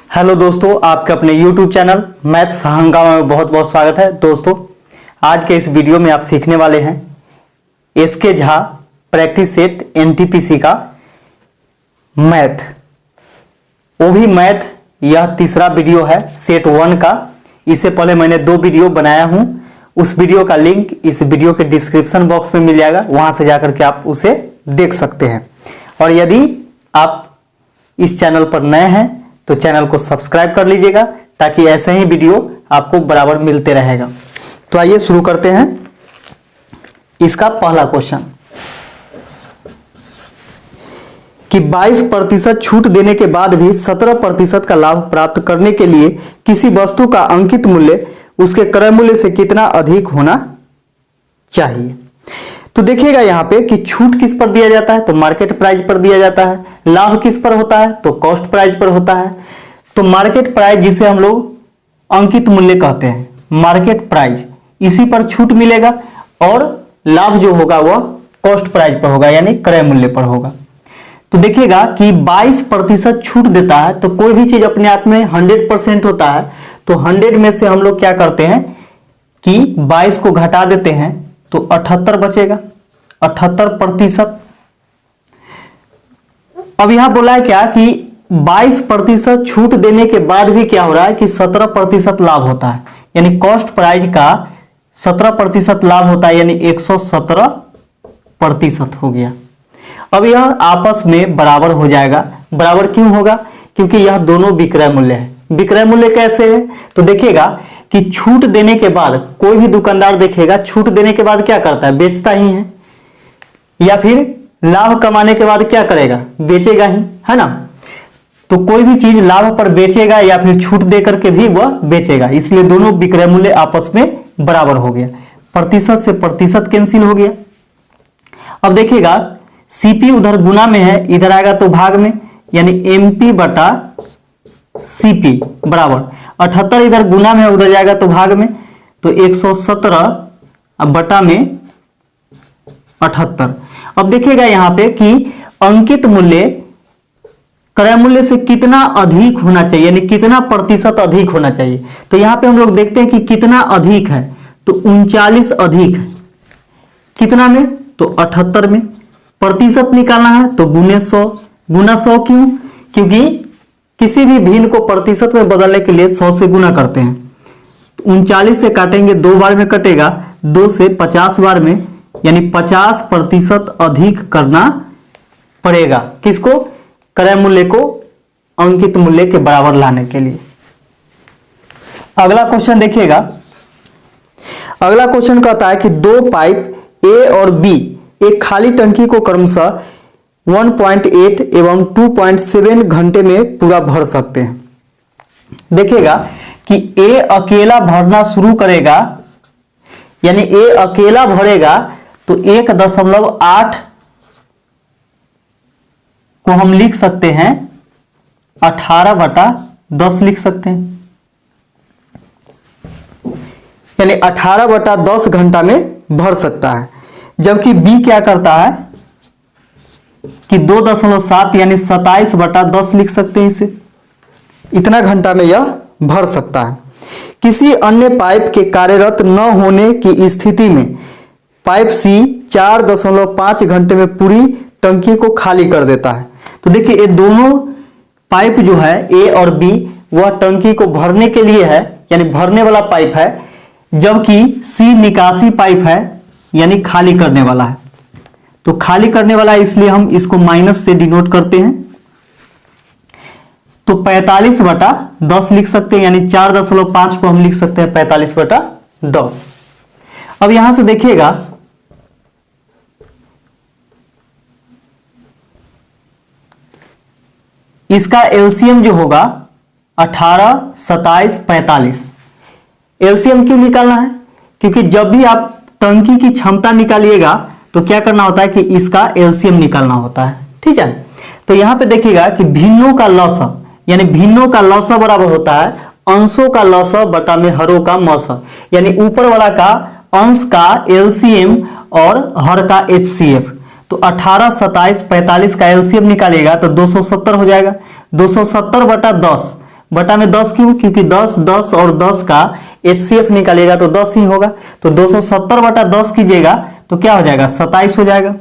Hello दोस्तों, आपके अपने YouTube चैनल मैथ्स हंगामा में बहुत बहुत स्वागत है। दोस्तों, आज के इस वीडियो में आप सीखने वाले हैं S K Jha practice set NTPC का मैथ। वो भी मैथ, यह तीसरा वीडियो है सेट 1 का। इससे पहले मैंने 2 वीडियो बनाया हूं। उस वीडियो का लिंक इस वीडियो के डिस्क्रिप्शन बॉक्स में मिल जाएगा, वहां से जाकर के आप उसे देख सकते हैं। और यदि आप इस चैनल पर नए हैं तो चैनल को सब्सक्राइब कर लीजिएगा, ताकि ऐसे ही वीडियो आपको बराबर मिलते रहेगा। तो आइए शुरू करते हैं। इसका पहला क्वेश्चन कि 22% छूट देने के बाद भी 17% का लाभ प्राप्त करने के लिए किसी वस्तु का अंकित मूल्य उसके क्रय मूल्य से कितना अधिक होना चाहिए। तो देखिएगा यहाँ पे कि छूट किस पर दिया जाता है, तो मार्केट प्राइस पर दिया जाता है। लाभ किस पर होता है, तो कॉस्ट प्राइस पर होता है। तो मार्केट प्राइस जिसे हम लोग अंकित मूल्य कहते हैं, मार्केट प्राइस, इसी पर छूट मिलेगा। और लाभ जो होगा वह कॉस्ट प्राइस पर होगा, यानी क्रय मूल्य पर होगा। तो देखिएगा कि 22% छूट देता है, तो कोई भी चीज अपने आप में 100% होता है। तो 100 में से हम लोग क्या करते हैं कि 22 को घटा देते हैं, तो 78 बचेगा, 78%। अब यहां बोला है क्या कि 22% छूट देने के बाद भी क्या हो रहा है कि 17% लाभ होता है, यानी कॉस्ट प्राइस का 17% लाभ होता है, यानी 117% हो गया। अब यह आपस में बराबर हो जाएगा। बराबर क्यों होगा? क्योंकि यह दोनों विक्रय मूल्य है। विक्रय मूल्य कैसे है? तो देखिएगा कि छूट देने के बाद कोई भी दुकानदार देखेगा, छूट देने के बाद क्या करता है, बेचता ही है। या फिर लाभ कमाने के बाद क्या करेगा, बेचेगा ही, है ना। तो कोई भी चीज लाभ पर बेचेगा या फिर छूट देकर के भी वह बेचेगा, इसलिए दोनों विक्रय मूल्य आपस में बराबर हो गया। प्रतिशत से प्रतिशत कैंसिल हो गया। अब देखिएगा सीपी उधर गुना में है, इधर आएगा तो भाग में, यानी एमपी बटा सीपी बराबर 78 इधर गुना में, उधर जाएगा तो भाग में, तो 117 बटा में 78। अब देखिएगा यहां पे कि अंकित मूल्य क्रय मूल्य से कितना अधिक होना चाहिए, यानी कितना प्रतिशत अधिक होना चाहिए। तो यहां पे हम लोग देखते हैं कि कितना अधिक है, तो 39 अधिक है। कितना में, तो 78 में। प्रतिशत निकालना है तो गुने 100। गुना 100 क्यों? क्योंकि किसी भी भिन्न को प्रतिशत में बदलने के लिए 100 से गुना करते हैं। 39 से काटेंगे, 2 बार में कटेगा, 2 से 50 बार में, यानी 50% अधिक करना पड़ेगा। किसको? क्रय मूल्य को अंकित मूल्य के बराबर लाने के लिए। अगला क्वेश्चन देखिएगा। अगला क्वेश्चन कहता है कि 2 पाइप ए और बी एक खाली टंकी को क्रमशः 1.8 एवं 2.7 घंटे में पूरा भर सकते हैं। देखिएगा कि ए अकेला भरना शुरू करेगा, यानी ए अकेला भरेगा तो 1.8 को हम लिख सकते हैं 18/10 लिख सकते हैं, यानी 18/10 घंटा में भर सकता है। जबकि बी क्या करता है कि 2.7 यानी 27/10 लिख सकते हैं इसे, इतना घंटा में यह भर सकता है। किसी अन्य पाइप के कार्यरत न होने की स्थिति में पाइप सी 4.5 घंटे में पूरी टंकी को खाली कर देता है। तो देखिए ये दोनों पाइप जो है ए और बी, वह टंकी को भरने के लिए है, यानी भरने वाला पाइप है, जबकि सी निकासी पाइप है, यानी खाली करने वाला है। तो खाली करने वाला है, इसलिए हम इसको माइनस से डिनोट करते हैं। तो 45/10 लिख सकते हैं, यानी 4.5 को हम लिख सकते हैं 45/10। अब यहां से देखिएगा इसका एलसीएम जो होगा 18, 27, 45। एलसीएम क्यों निकालना है? क्योंकि जब भी आप टंकी की क्षमता निकालिएगा तो क्या करना होता है कि इसका एलसीएम निकालना होता है, ठीक है। तो यहां पे देखिएगा कि भिन्नों का लसा, यानी भिन्नों का लसा बराबर होता है अंशों का लसा बटा में हरों का मसा, यानी ऊपर वाला का अंश का एलसीएम और हर का एचसीएफ। तो 18, 27, 45 का एलसीएम निकालेगा तो 270 हो जाएगा। 270/10 बटा में 10 क्यों? क्योंकि 10 10 और 10 का HCF निकालिएगा तो 10 ही होगा। तो 270 बटा 10 कीजिएगा तो क्या हो जाएगा? 27 हो जाएगा।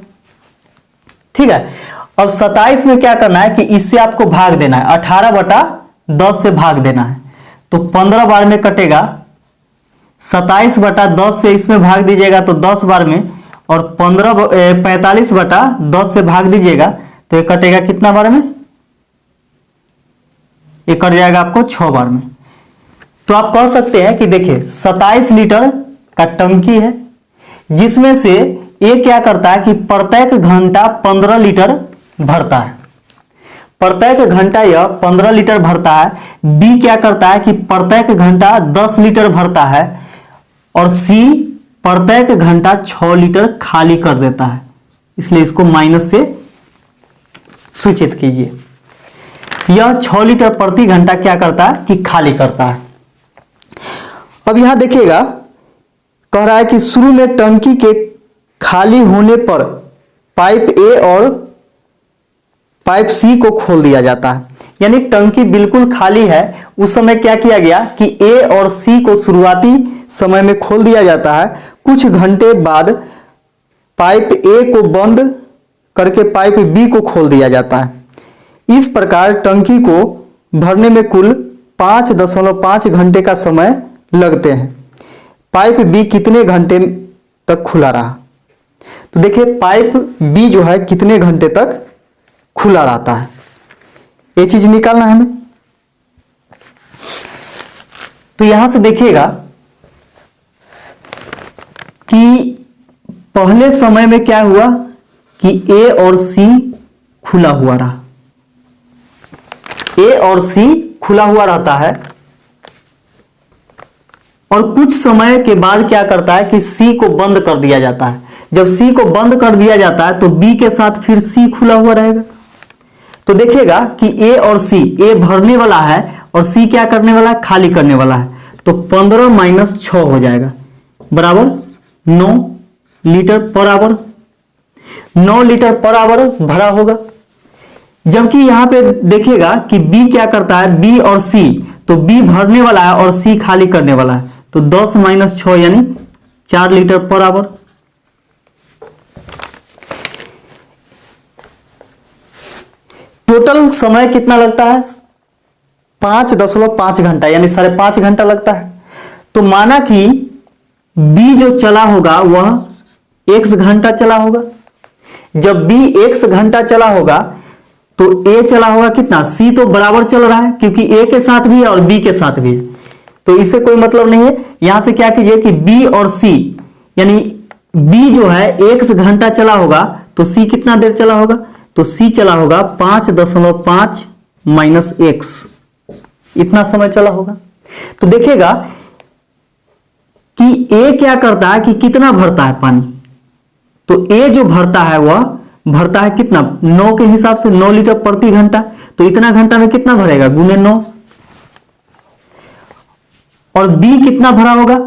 ठीक है, अब 27 में क्या करना है कि इससे आपको भाग देना है, 18 बटा 10 से भाग देना है। तो 15 बार में कटेगा, 27 बटा 10 से इसमें भाग दीजिएगा तो 10 बार में, और 45 बटा 10 से भाग दीजिएगा तो ये कटेगा कितना बार में? ये कट जाएगा आपको 6 बार में। तो आप कह सकते हैं कि देखिए 27 लीटर का टंकी है, जिसमें से ये क्या करता है कि प्रत्येक घंटा 15 लीटर भरता है। प्रत्येक घंटा यह 15 लीटर भरता है। बी क्या करता है कि प्रत्येक घंटा 10 लीटर भरता है, और सी प्रत्येक घंटा 6 लीटर खाली कर देता है। इसलिए इसको माइनस से सूचित कीजिए। यह 6 लीटर प्रति घंटा क्या करता है कि खाली करता है। अब यहां देखिएगा, कह रहा है कि शुरू में टंकी के खाली होने पर पाइप ए और पाइप सी को खोल दिया जाता है। यानी टंकी बिल्कुल खाली है, उस समय क्या किया गया कि ए और सी को शुरुआती समय में खोल दिया जाता है। कुछ घंटे बाद पाइप ए को बंद करके पाइप बी को खोल दिया जाता है। इस प्रकार टंकी को भरने में कुल 5.5 घंटे का समय लगते हैं। पाइप बी कितने घंटे तक खुला रहा? तो देखिए पाइप बी जो है कितने घंटे तक खुला रहता है, ये चीज निकालना है हमें। तो यहां से देखिएगा कि पहले समय में क्या हुआ कि ए और सी खुला हुआ रहा। ए और सी खुला हुआ रहता है, और कुछ समय के बाद क्या करता है कि सी को बंद कर दिया जाता है। जब सी को बंद कर दिया जाता है तो बी के साथ फिर सी खुला हुआ रहेगा। तो देखिएगा कि ए और सी, ए भरने वाला है और सी क्या करने वाला है? खाली करने वाला है। तो 15 माइनस 6 हो जाएगा बराबर 9 litre per hour. 9 litre per hour भरा होगा। जबकि यहां पे देखिएगा कि बी क्या करता है, बी और सी, तो बी भरने वाला है और सी खाली करने वाला है। तो 10 माइनस 6 यानी 4 लीटर पर आवर। टोटल समय कितना लगता है? 5.5 घंटा, यानी 5.5 घंटा लगता है। तो माना कि बी जो चला होगा वह x घंटा चला होगा। जब बी x घंटा चला होगा तो ए चला होगा कितना? सी तो बराबर चल रहा है क्योंकि ए के साथ भी है और बी के साथ भी है, तो इससे कोई मतलब नहीं है। यहां से क्या कीजिए कि बी और सी, यानी बी जो है x घंटा चला होगा तो सी कितना देर चला होगा? तो सी चला होगा 5.5 माइनस एक्स, इतना समय चला होगा। तो देखिएगा कि ए क्या करता है कि कितना भरता है पानी। तो ए जो भरता है वह भरता है कितना? 9 के हिसाब से 9 लीटर प्रति घंटा। तो इतना घंटा में कितना भरेगा? गुने 9। और बी कितना भरा होगा?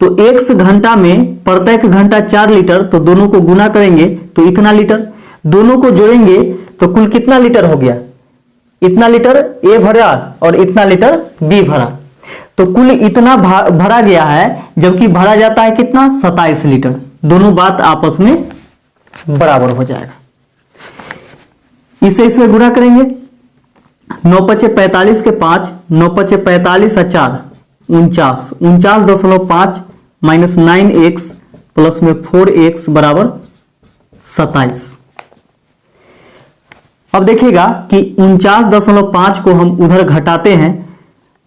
तो x घंटा में प्रत्येक घंटा 4 लीटर, तो दोनों को गुना करेंगे तो इतना लीटर, दोनों को जोड़ेंगे तो कुल कितना लीटर हो गया? इतना लीटर ए भरा और इतना लीटर बी भरा, तो कुल इतना भरा गया है। जबकि भरा जाता है कितना? 27 लीटर। दोनों बात आपस में बराबर हो जाएगा। इसे इसमें गुणा करेंगे, 9×5 45 के 5, 9×5 45 और 4 49, 49.5 माइनस 9x प्लस में 4x बराबर 27। अब देखिएगा कि 49.5 को हम उधर घटाते हैं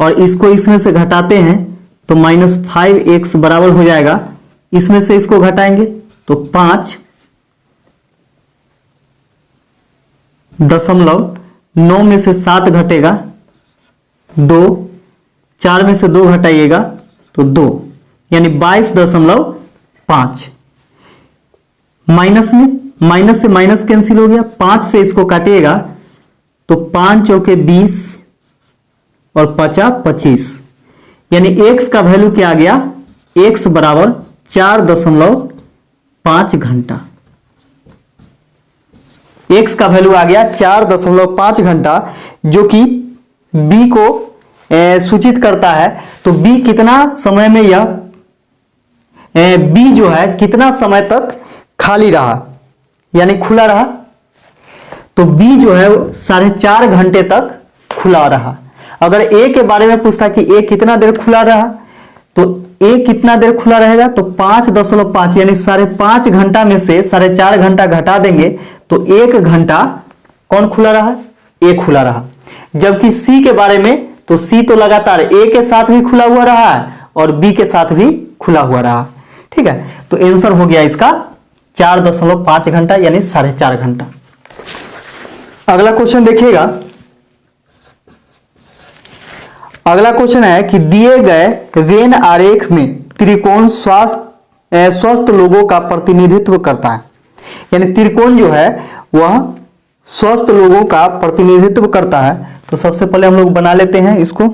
और इसको इसमें से घटाते हैं तो माइनस 5x बराबर हो जाएगा। इसमें से इसको घटाएंगे तो 5.9 में से 7 घटेगा 2, 4 में से 2 घटाइएगा तो 2, यानी 22.5। माइनस में माइनस से माइनस कैंसिल हो गया, 5 से इसको काटिएगा तो 5 चौके 20 और 5 25, यानी x का वैल्यू क्या आ गया? x बराबर 4.5 घंटा। x का वैल्यू आ गया 4.5 घंटा, जो कि b को सूचित करता है, तो बी कितना समय में यह बी जो है कितना समय तक खाली रहा यानी खुला रहा, तो बी जो है 4.5 घंटे तक खुला रहा। अगर ए के बारे में पूछता कि ए कितना देर खुला रहा, तो ए कितना देर खुला रहेगा, तो 5.5 यानी 5.5 घंटा में से 4.5 घंटा घटा देंगे तो 1 घंटा कौन खुला रहा, ए खुला रहा। जबकि सी के बारे में, तो सी तो लगातार ए के साथ भी खुला हुआ रहा है और बी के साथ भी खुला हुआ रहा। ठीक है, तो आंसर हो गया इसका 4.5 घंटा यानी 4.5 घंटा। अगला क्वेश्चन देखिएगा। अगला क्वेश्चन है कि दिए गए वेन आरेख में त्रिकोण स्वस्थ लोगों का प्रतिनिधित्व करता है, यानी त्रिकोण जो है वह स्वस्थ लोगों का प्रतिनिधित्व करता है। तो सबसे पहले हम लोग बना लेते हैं इसको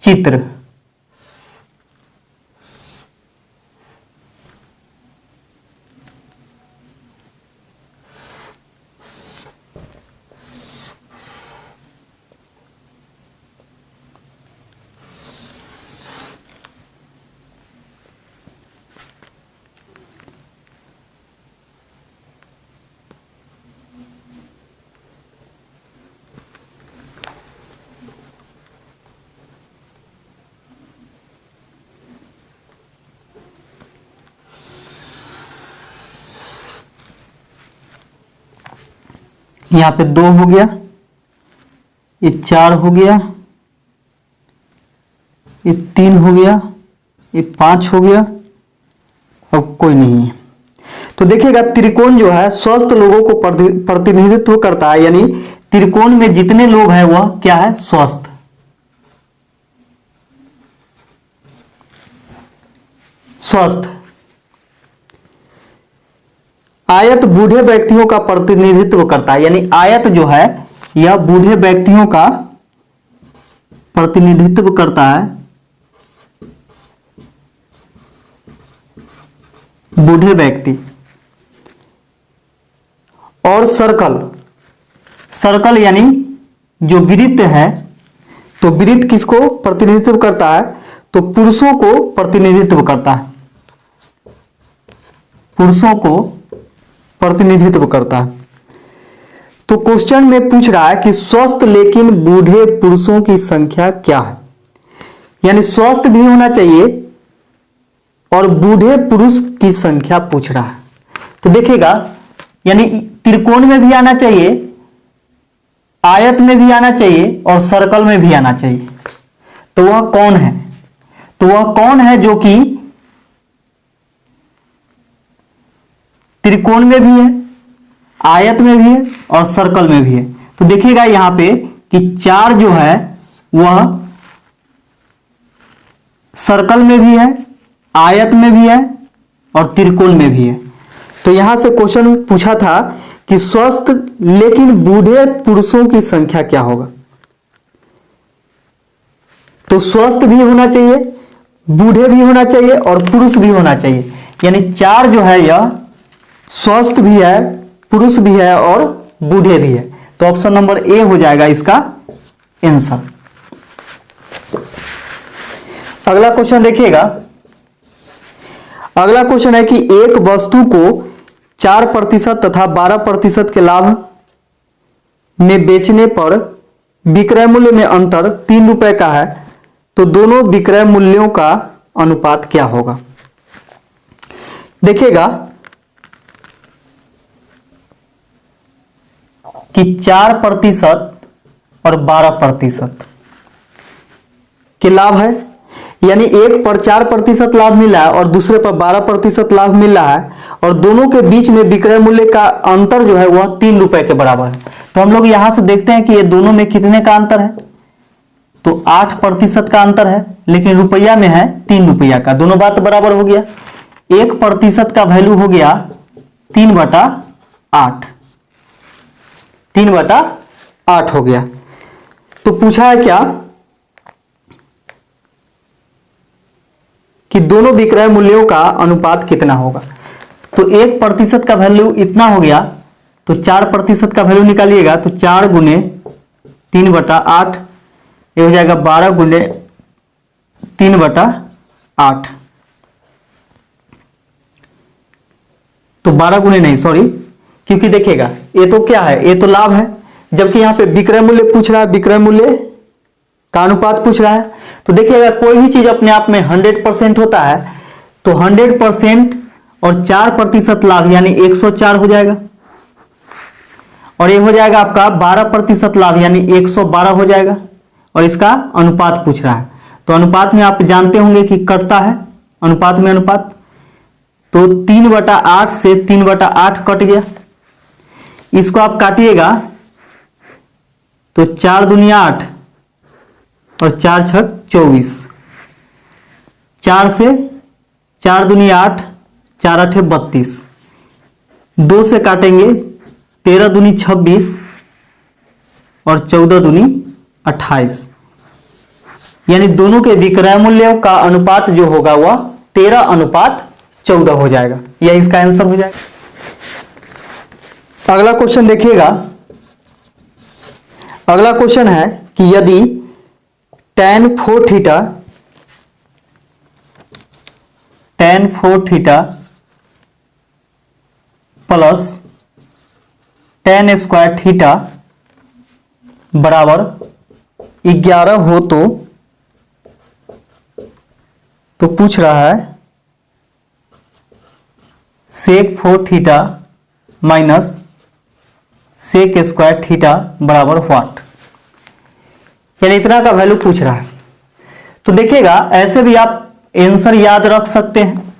चित्र। यहां पे 2 हो गया, ये 4 हो गया, ये 3 हो गया, ये 5 हो गया, अब कोई नहीं है। तो देखिएगा त्रिकोण जो है स्वस्थ लोगों को प्रतिनिधित्व करता है, यानी त्रिकोण में जितने लोग हैं वह क्या है, स्वस्थ। स्वस्थ। आयत बूढ़े व्यक्तियों का प्रतिनिधित्व करता है, यानी आयत जो है यह बूढ़े व्यक्तियों का प्रतिनिधित्व करता है। बूढ़े व्यक्ति। और सर्कल। सर्कल यानी जो वृत्त है, तो वृत्त किसको प्रतिनिधित्व करता है, तो पुरुषों को प्रतिनिधित्व करता है। पुरुषों को प्रतिनिधित्व करता है। तो क्वेश्चन में पूछ रहा है कि स्वस्थ लेकिन बूढ़े पुरुषों की संख्या क्या है, यानी स्वस्थ भी होना चाहिए और बूढ़े पुरुष की संख्या पूछ रहा है। तो देखिएगा, यानी त्रिकोण में भी आना चाहिए, आयत में भी आना चाहिए और सर्कल में भी आना चाहिए। तो वह कौन है, तो वह कौन है जो कि त्रिकोण में भी है, आयत में भी है और सर्कल में भी है। तो देखिएगा यहां पे कि 4 जो है वह सर्कल में भी है, आयत में भी है और त्रिकोण में भी है। तो यहां से क्वेश्चन पूछा था कि स्वस्थ लेकिन बूढ़े पुरुषों की संख्या क्या होगा। तो स्वस्थ भी होना चाहिए, बूढ़े भी होना चाहिए और पुरुष भी होना चाहिए, यानी 4 जो है यह स्वस्थ भी है, पुरुष भी है और बूढ़े भी है। तो ऑप्शन नंबर ए हो जाएगा इसका आंसर। अगला क्वेश्चन देखिएगा। अगला क्वेश्चन है कि एक वस्तु को 4% तथा 12% के लाभ में बेचने पर विक्रय मूल्य में अंतर 3 रुपए का है, तो दोनों विक्रय मूल्यों का अनुपात क्या होगा। देखिएगा कि 4% और 12% के लाभ है, यानी एक पर 4% लाभ मिला है और दूसरे पर 12% लाभ मिला है, और दोनों के बीच में विक्रय मूल्य का अंतर जो है वह 3 रुपए के बराबर है। तो हम लोग यहां से देखते हैं कि ये दोनों में कितने का अंतर है, तो 8% का अंतर है, लेकिन रुपया में है 3 रुपया का। दोनों बात बराबर हो गया। 1% का वैल्यू हो गया 3/8, 3/8 हो गया। तो पूछा है क्या कि दोनों विक्रय मूल्यों का अनुपात कितना होगा। तो 1% का वैल्यू इतना हो गया, तो 4% का वैल्यू निकालिएगा, तो 4 × 3/8 ये हो जाएगा 12×3/8। तो 12 गुने नहीं, सॉरी, क्योंकि देखिएगा ये तो क्या है, ये तो लाभ है, जबकि यहां पे विक्रय मूल्य पूछ रहा है, विक्रय मूल्य का अनुपात पूछ रहा है। तो देखिएगा कोई भी चीज अपने आप में 100% होता है, तो 100% और 4% लाभ यानी 104 हो जाएगा, और ये हो जाएगा आपका 12% लाभ यानी 112 हो जाएगा, और इसका अनुपात पूछ रहा है। तो अनुपात में आप जानते होंगे कि कटता है, अनुपात में अनुपात, तो 3/8 से 3/8 कट गया। इसको आप काटिएगा तो 4 दूनी 8 और 4 छक 24, 4 से 4 दूनी 8, 4 8 32, 2 से काटेंगे 13 दूनी 26 और 14 दूनी 28, यानी दोनों के विक्रय मूल्यों का अनुपात जो होगा वह 13:14 हो जाएगा। यह इसका आंसर हो जाएगा। अगला क्वेश्चन देखिएगा। अगला क्वेश्चन है कि यदि tan 4 theta plus tan square theta बराबर 11 हो तो पूछ रहा है sec 4 theta minus sec square theta बराबर व्हाट, यानी इतना का वैल्यू पूछ रहा है। तो देखिएगा ऐसे भी आप आंसर याद रख सकते हैं,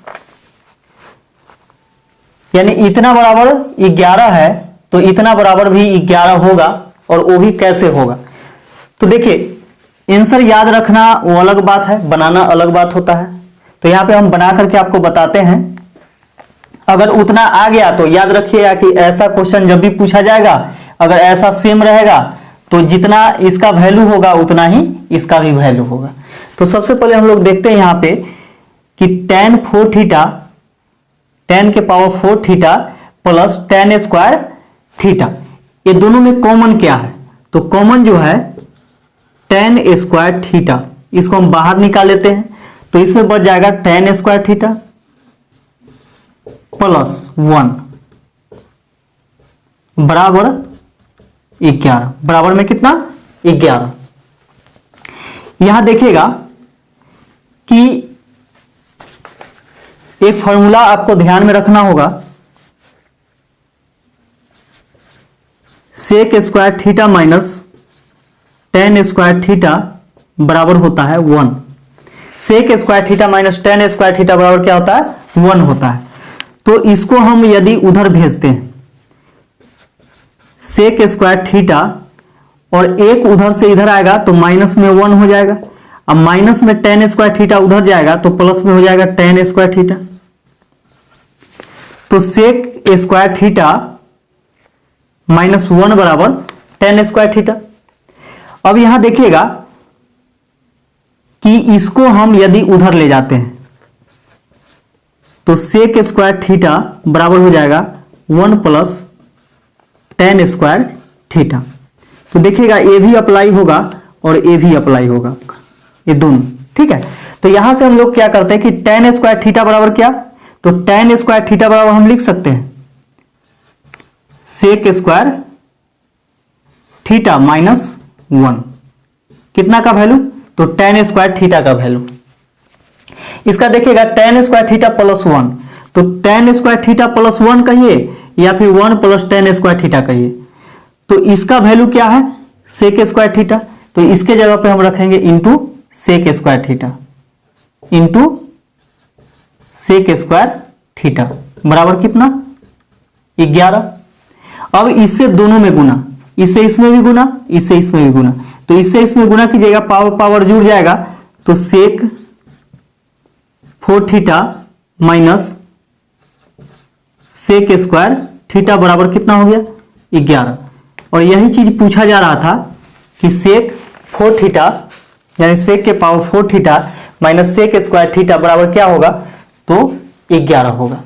यानी इतना बराबर 11 है तो इतना बराबर भी 11 होगा, और वो भी कैसे होगा। तो देखिए आंसर याद रखना वो अलग बात है, बनाना अलग बात होता है। तो यहां पे हम बना करके आपको बताते हैं। अगर उतना आ गया तो याद रखिएगा कि ऐसा क्वेश्चन जब भी पूछा जाएगा, अगर ऐसा सेम रहेगा तो जितना इसका वैल्यू होगा उतना ही इसका भी वैल्यू होगा। तो सबसे पहले हम लोग देखते हैं यहां पे कि tan 4 थीटा, tan के power 4 theta plus tan square theta, ये दोनों में कॉमन क्या है। तो कॉमन जो है tan स्क्वायर थीटा, इसको हम बाहर निकाल लेते हैं। तो इसमें बच जाएगा tan स्क्वायर थीटा प्लस 1 बराबर 11, बराबर में कितना 11। यहां देखिएगा कि एक फॉर्मूला आपको ध्यान में रखना होगा, sec square theta minus tan square theta बराबर होता है 1। Sec square theta minus tan square theta बराबर क्या होता है 1 होता है। तो इसको हम यदि उधर भेजते हैं सेक स्क्वायर थीटा, और एक उधर से इधर आएगा तो माइनस में 1 हो जाएगा, अब माइनस में tan स्क्वायर थीटा उधर जाएगा तो प्लस में हो जाएगा tan स्क्वायर थीटा। तो सेक स्क्वायर थीटा माइनस 1 बराबर tan स्क्वायर थीटा। अब यहां देखिएगा कि इसको हम यदि उधर ले जाते हैं तो सेक स्क्वायर थीटा बराबर हो जाएगा 1 प्लस tan स्क्वायर थीटा। तो देखिएगा ये भी अप्लाई होगा और ये भी अप्लाई होगा, ये दोनों, ठीक है। तो यहां से हम लोग क्या करते हैं कि tan स्क्वायर थीटा बराबर क्या, तो tan स्क्वायर थीटा बराबर हम लिख सकते हैं सेक स्क्वायर थीटा माइनस 1, कितना का वैल्यू, तो tan स्क्वायर थीटा का वैल्यू। इसका देखिएगा tan स्क्वायर थीटा प्लस 1, तो tan स्क्वायर थीटा प्लस 1 कहिए या फिर 1 प्लस tan स्क्वायर थीटा कहिए। तो इसका वैल्यू क्या है सेक स्क्वायर थीटा, तो इसके जगह पे हम रखेंगे into sec square theta, into sec square theta बराबर कितना 11। अब इससे दोनों में गुना, इससे इसमें भी गुना, इससे इसमें भी गुना, तो इससे इसमें गुना कीजिएगा, पावर पावर जुड़ जाएगा, तो sec 4 theta minus sec square theta बराबर कितना हो गया 11। और यही चीज पूछा जा रहा था कि सेक 4 थीटा यानी सेक के power 4 theta minus sec square theta बराबर क्या होगा, तो 11 होगा।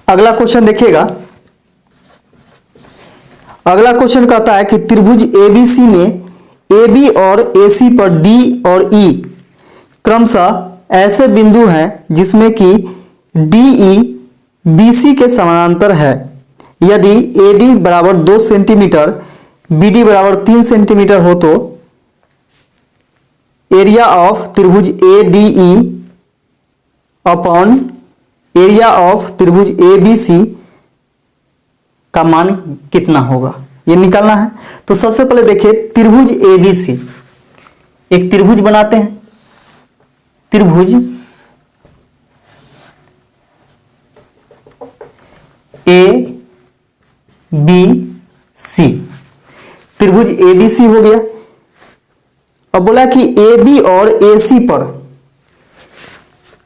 अगला क्वेश्चन देखिएगा। अगला क्वेश्चन कहता है कि त्रिभुज एबीसी में ए बी और ए सी पर डी और ई क्रमशः ऐसे बिंदु हैं जिसमें कि डी ई बी सी के समानांतर है। यदि ए डी बराबर 2 सेंटीमीटर, बी डी बराबर 3 सेंटीमीटर हो तो एरिया ऑफ त्रिभुज A D E upon area of त्रिभुज ए बी सी का मान कितना होगा, ये निकालना है। तो सबसे पहले देखिए त्रिभुज ए बी सी, एक त्रिभुज बनाते हैं। त्रिभुज ए बी सी, त्रिभुज ए बी सी हो गया। अब बोला कि ए बी और ए सी पर,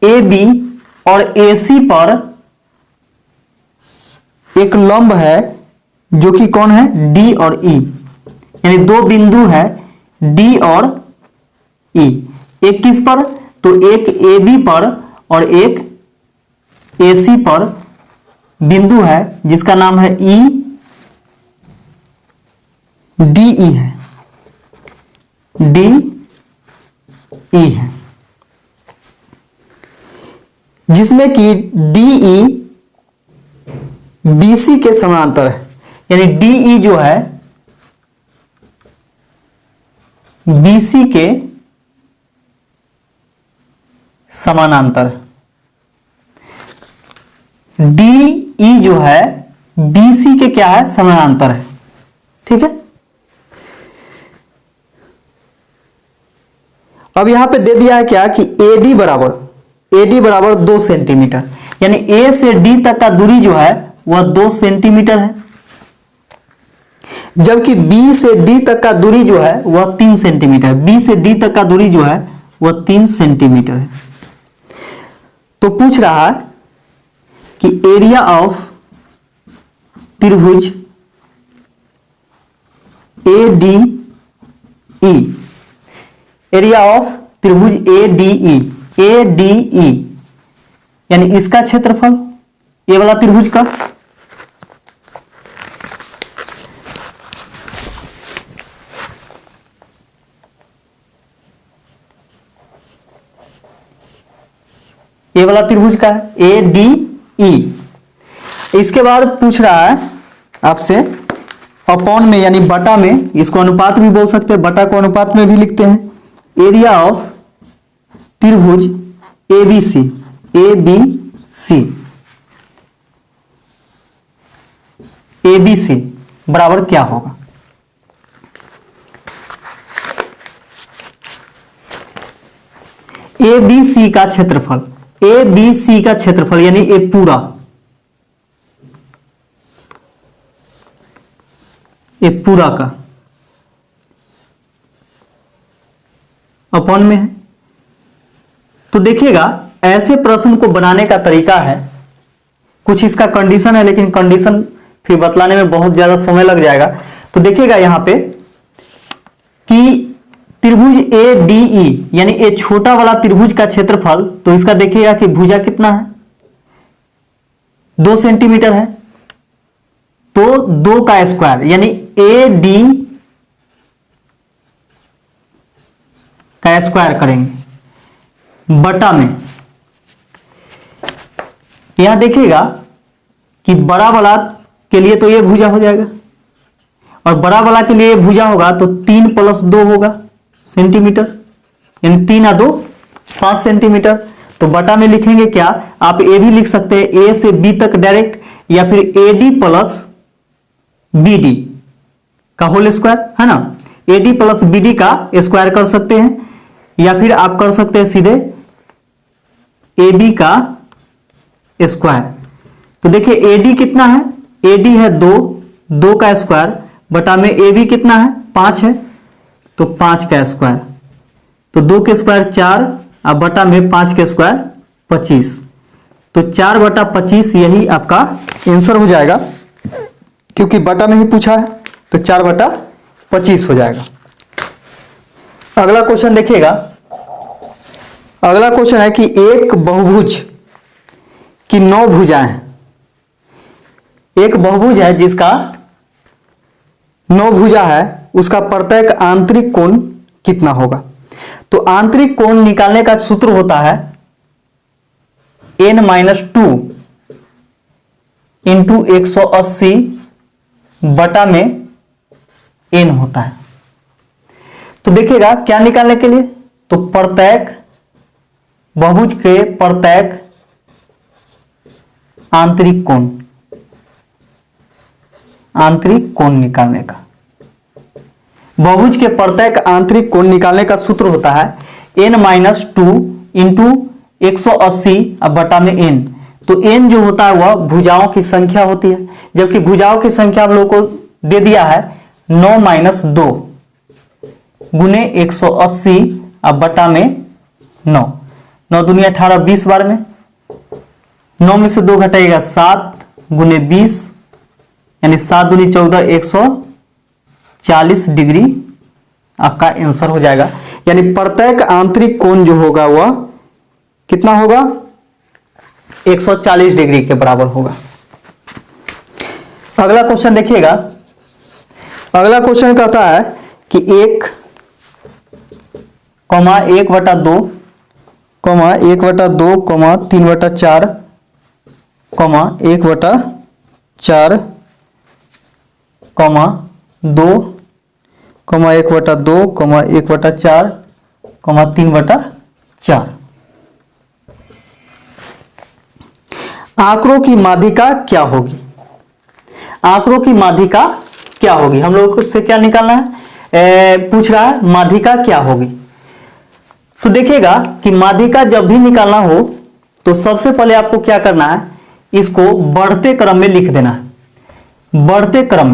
ए बी और ए सी पर एक लंब है जो कि कौन है, डी और ई, यानी दो बिंदु है डी और ई। एक किस पर, तो एक ए बी पर और एक ए सी पर बिंदु है जिसका नाम है ई डी ई है, डी ई है, जिसमें कि डी ई बी सी के समानांतर है। यानी डी ई जो है बी सी के समानांतर, डी ई जो है बी सी के क्या है, समानांतर है। ठीक है, अब यहां पे दे दिया है क्या कि AD बराबर 2 सेंटीमीटर, यानी A से D तक का दूरी जो है वह 2 सेंटीमीटर है, जबकि B से D तक का दूरी जो है वह 3 सेंटीमीटर, B से D तक का दूरी जो है वह 3 सेंटीमीटर है। तो पूछ रहा है कि एरिया ऑफ त्रिभुज ADE, एरिया ऑफ त्रिभुज ADE यानी इसका क्षेत्रफल, ये वाला त्रिभुज का, ये वाला त्रिभुज का है ADE। इसके बाद पूछ रहा है आपसे अपॉन में यानी बटा में, इसको अनुपात भी बोल सकते हैं, बटा को अनुपात में भी लिखते हैं, एरिया ऑफ त्रिभुज ABC बराबर क्या होगा। ABC का क्षेत्रफल, ABC का क्षेत्रफल यानी ये पूरा, ये पूरा का अपॉन में है। तो देखिएगा ऐसे प्रश्न को बनाने का तरीका है, कुछ इसका कंडीशन है लेकिन कंडीशन फिर बतलाने में बहुत ज्यादा समय लग जाएगा। तो देखिएगा यहां पे कि त्रिभुज ADE यानी ये छोटा वाला त्रिभुज का क्षेत्रफल, तो इसका देखिएगा कि भुजा कितना है, 2 सेंटीमीटर है, तो 2 का स्क्वायर यानी AD का स्क्वायर करेंगे बटा में। यहां देखिएगा कि बड़ा वाला के लिए तो ये भुजा हो जाएगा और बड़ा वाला के लिए भुजा होगा तो 3 + 2 होगा सेंटीमीटर, यानी 3 और 2 5 सेंटीमीटर। तो बटा में लिखेंगे क्या, आप ए भी लिख सकते हैं, ए से बी तक डायरेक्ट, या फिर AD + BD का होल स्क्वायर है ना, AD + BD का स्क्वायर कर सकते हैं, या फिर आप कर सकते हैं सीधे AB का स्क्वायर। तो देखिए AD कितना है, AD है 2 का स्क्वायर बटा में AB कितना है 5 है, तो 5 का स्क्वायर, तो 2 के स्क्वायर 4 और बटा में 5 के स्क्वायर 25, तो 4/25 यही आपका आंसर हो जाएगा, क्योंकि बटा में ही पूछा है तो 4/25 हो जाएगा। अगला क्वेश्चन देखिएगा, अगला क्वेश्चन है कि एक बहुभुज की 9 भुजाएं हैं। एक बहुभुज है जिसका 9 भुजा है, उसका प्रत्येक आंतरिक कोण कितना होगा। तो आंतरिक कोण निकालने का सूत्र होता है n-2 इंटू 180 बटा में n होता है। तो देखिएगा क्या निकालने के लिए, तो प्रत्येक बहुभुज के प्रत्येक आंतरिक कोण निकालने का, बहुभुज के प्रत्येक आंतरिक कोण निकालने का सूत्र होता है n-2 इंटू 180 बटा में n। तो n जो होता है वह भुजाओं की संख्या होती है, जबकि भुजाओं की संख्या हम लोग को दे दिया है 9-2 गुने 180 बटा में 9। 9 दूनी 18, 20 बार में 9 में से 2 घटाइएगा 7 गुने 20 यानी 7 दूनी 14, 140 डिग्री आपका आंसर हो जाएगा। यानी प्रत्येक आंतरिक कोण जो होगा वह कितना होगा, 140 डिग्री के बराबर होगा। अगला क्वेश्चन देखिएगा। अगला क्वेश्चन कहता है कि 1, 1/2, 1/2, 3/4, 1/4, 2, 1/2, 1/4, 3/4। आंकड़ों की माध्यिका क्या होगी। आंकड़ों की माध्यिका क्या होगी, हम लोग से क्या निकालना है, पूछ रहा है माध्यिका क्या होगी। तो देखिएगा कि माध्यिका जब भी निकालना हो तो सबसे पहले आपको क्या करना है, इसको बढ़ते क्रम में लिख देना है। बढ़ते क्रम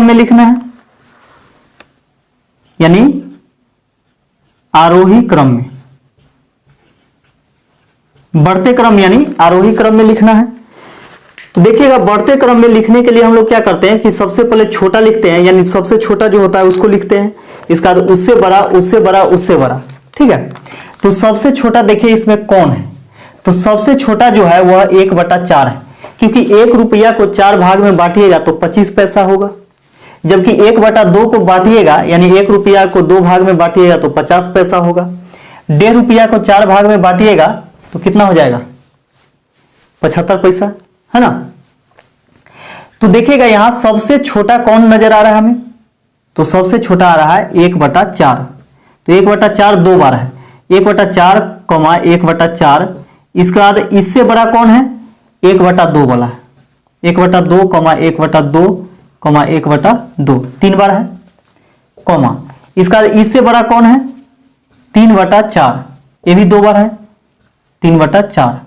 में लिखना है, यानी आरोही क्रम में। बढ़ते क्रम यानी आरोही क्रम में लिखना है। तो देखिएगा बढ़ते क्रम में लिखने के लिए हम लोग क्या करते हैं कि सबसे पहले छोटा लिखते हैं, यानी सबसे छोटा जो होता है उसको लिखते हैं, इसका उससे बड़ा, उससे बड़ा, उससे बड़ा, ठीक है। तो सबसे छोटा देखिए इसमें कौन है, तो सबसे छोटा जो है वह 1/4 है, क्योंकि 1 रुपया को 4 भाग में बांटिएगा तो 25 पैसा होगा, जबकि 1/2 को बांटिएगा यानी 1 रुपया को 2 भाग में बांटिएगा तो 50 पैसा होगा। 1.5 रुपया को 4 भाग में बांटिएगा तो कितना हो जाएगा, 75 पैसा, है ना। तो देखिएगा यहां सबसे छोटा कौन नजर आ रहा है हमें, तो सबसे छोटा आ रहा है 1/4। तो 1/4 2 बार है, 1/4, 1/4। इसके बाद इससे बड़ा कौन है, 1/2 वाला है, 1/2, 1/2, 1/2 3 बार है, कॉमा। इसका इससे बड़ा कौन है, 3/4, ये भी 2 बार है, 3/4,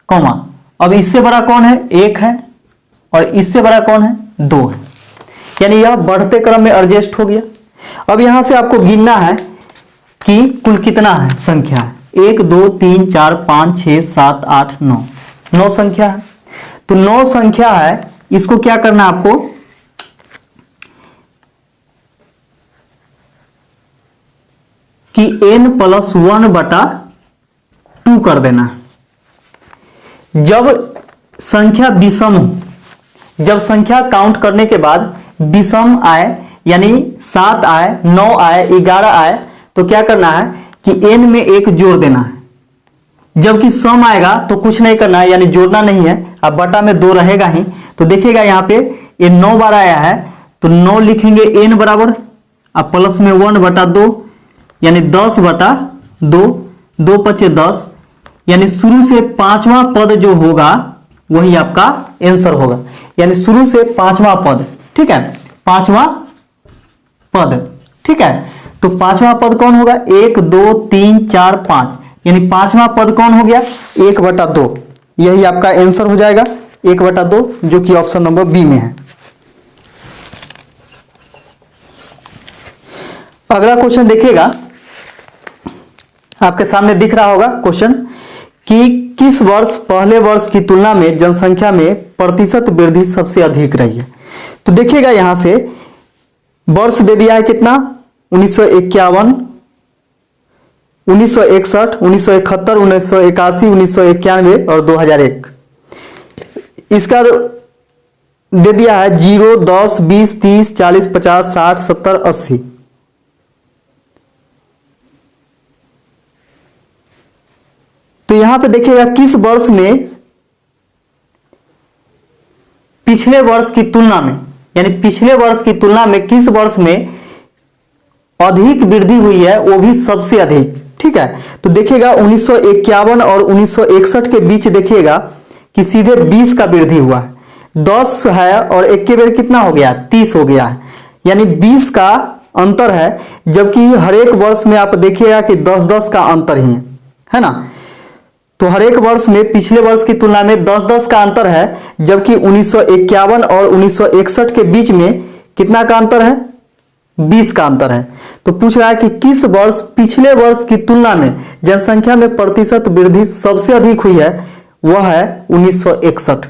कॉमा। अब इससे बड़ा कौन है, 1 है, और इससे बड़ा कौन है, 2 है, यानी यह बढ़ते क्रम में एडजस्ट हो गया। अब यहां से आपको गिनना है कि कुल कितना है संख्या, 1 2 3 4 5 6 7 8 9, 9 संख्या है। तो 9 संख्या है, इसको क्या करना है आपको, कि n+1/2 कर देना। जब संख्या विषम हो, जब संख्या काउंट करने के बाद विषम आए, यानी 7 आए, 9 आए, 11 आए, तो क्या करना है कि n में 1 जोड़ देना है। जबकि सम आएगा तो कुछ नहीं करना है, यानी जोड़ना नहीं है, अब बटा में 2 रहेगा ही। तो देखिएगा यहाँ पे ये 9 बार आया है, तो 9 लिखेंगे n बराबर, अब प्लस में 1/2 यानी 10/2, 2 5 10, यानी शुरू से 5वां पद जो होगा वही आपका आंसर होगा, यानी शुरू से 5वां पद, ठीक है, 5वां पद, ठीक है। तो 5वां पद कौन होगा, 1 2 3 4 5, यानी 5वां पद कौन हो गया, 1/2, यही आपका आंसर हो जाएगा 1/2, जो कि ऑप्शन नंबर बी में है। अगला क्वेश्चन देखिएगा, आपके सामने दिख रहा होगा क्वेश्चन, कि किस वर्ष पहले वर्ष की तुलना में जनसंख्या में प्रतिशत वृद्धि सबसे अधिक रही है। तो देखिएगा यहां से वर्ष दे दिया है कितना, 1951, 1961, 1971, 1981, 1991 और 2001। इसका दे दिया है 0, 10, 20, 30, 40, 50, 60, 70, 80। तो यहां पे देखिएगा किस वर्ष में पिछले वर्ष की तुलना में, यानी पिछले वर्ष की तुलना में किस वर्ष में अधिक वृद्धि हुई है, वो भी सबसे अधिक। ठीक है, तो देखिएगा 1951 और 1961 के बीच देखिएगा कि सीधे 20 का वृद्धि हुआ है। 10 है और एक के बेर कितना हो गया, 30 हो गया है, यानी 20 का अंतर है। जबकि हर एक वर्ष में आप देखिएगा कि 10-10 का अंतर ही है ना। तो हर एक वर्ष में पिछले वर्ष की तुलना में 10-10 का अंतर है, जबकि 1951 और 1961 के बीच में कितना का अंतर है, 20 का अंतर है। तो पूछ रहा है कि किस वर्ष पिछले वर्ष की तुलना में जनसंख्या में प्रतिशत वृद्धि सबसे अधिक हुई है, वह है 1961।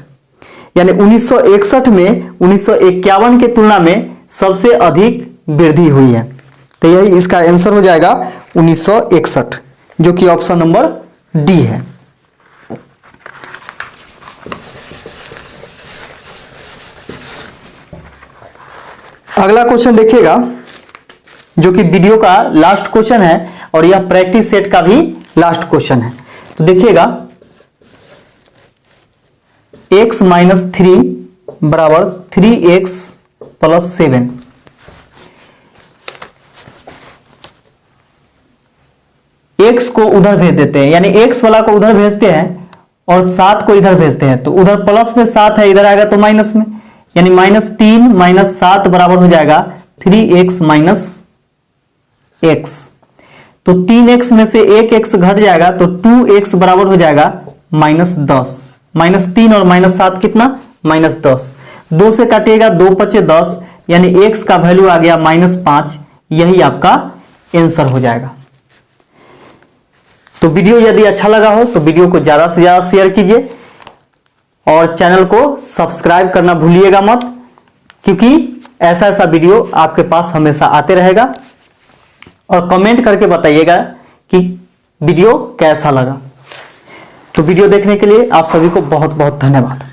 यानी 1961 में 1951 की तुलना में सबसे अधिक वृद्धि हुई है। तो यही इसका आंसर हो जाएगा 1961, जो कि ऑप्शन नंबर डी है। अगला क्वेश्चन देखिएगा, जो कि वीडियो का लास्ट क्वेश्चन है और यह प्रैक्टिस सेट का भी लास्ट क्वेश्चन है। तो देखिएगा x माइनस 3 बराबर 3x प्लस 7। x को उधर भेज देते हैं, यानी x वाला को उधर भेजते हैं और 7 को इधर भेजते हैं। तो उधर प्लस में 7 है, इधर आएगा तो माइनस में, यानी -3 - 7 बराबर हो जाएगा 3x माइनस x। तो 3x में से 1x घट जाएगा तो 2x बराबर हो जाएगा -10। -3 और -7 कितना, -10। 2 से काटिएगा, 2 × 5 = 10, यानी x का वैल्यू आ गया -5। यही आपका आंसर हो जाएगा। तो वीडियो यदि अच्छा लगा हो तो वीडियो को ज्यादा से ज्यादा शेयर कीजिए और चैनल को सब्सक्राइब करना भूलिएगा मत, क्योंकि ऐसा ऐसा वीडियो आपके पास हमेशा आते रहेगा। और कमेंट करके बताइएगा कि वीडियो कैसा लगा। तो वीडियो देखने के लिए आप सभी को बहुत बहुत धन्यवाद।